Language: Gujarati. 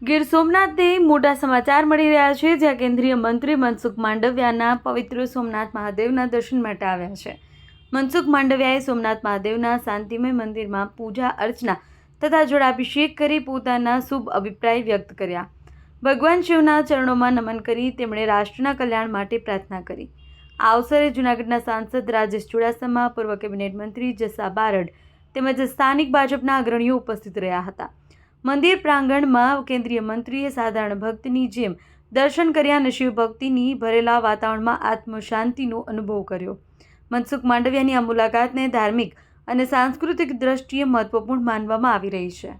ગીર સોમનાથથી મોટા સમાચાર મળી રહ્યા છે, જ્યાં કેન્દ્રીય મંત્રી મનસુખ માંડવિયાના પવિત્ર સોમનાથ મહાદેવના દર્શન માટે આવ્યા છે। મનસુખ માંડવિયાએ સોમનાથ મહાદેવના શાંતિમય મંદિરમાં પૂજા અર્ચના તથા જળાભિષેક કરી પોતાના શુભ અભિપ્રાય વ્યક્ત કર્યા। ભગવાન શિવના ચરણોમાં નમન કરી તેમણે રાષ્ટ્રના કલ્યાણ માટે પ્રાર્થના કરી। આ અવસરે જૂનાગઢના સાંસદ રાજેશ ચુડાસમા, પૂર્વ કેબિનેટ મંત્રી જસા બારડ તેમજ સ્થાનિક ભાજપના અગ્રણીઓ ઉપસ્થિત રહ્યા હતા। મંદિર પ્રાંગણમાં કેન્દ્રીય મંત્રીએ સાધારણ ભક્તની જેમ દર્શન કર્યા અને શિવ ભક્તિની ભરેલા વાતાવરણમાં આત્મશાંતિનો અનુભવ કર્યો। મનસુખ માંડવિયાની આ મુલાકાતને ધાર્મિક અને સાંસ્કૃતિક દ્રષ્ટિએ મહત્વપૂર્ણ માનવામાં આવી રહી છે।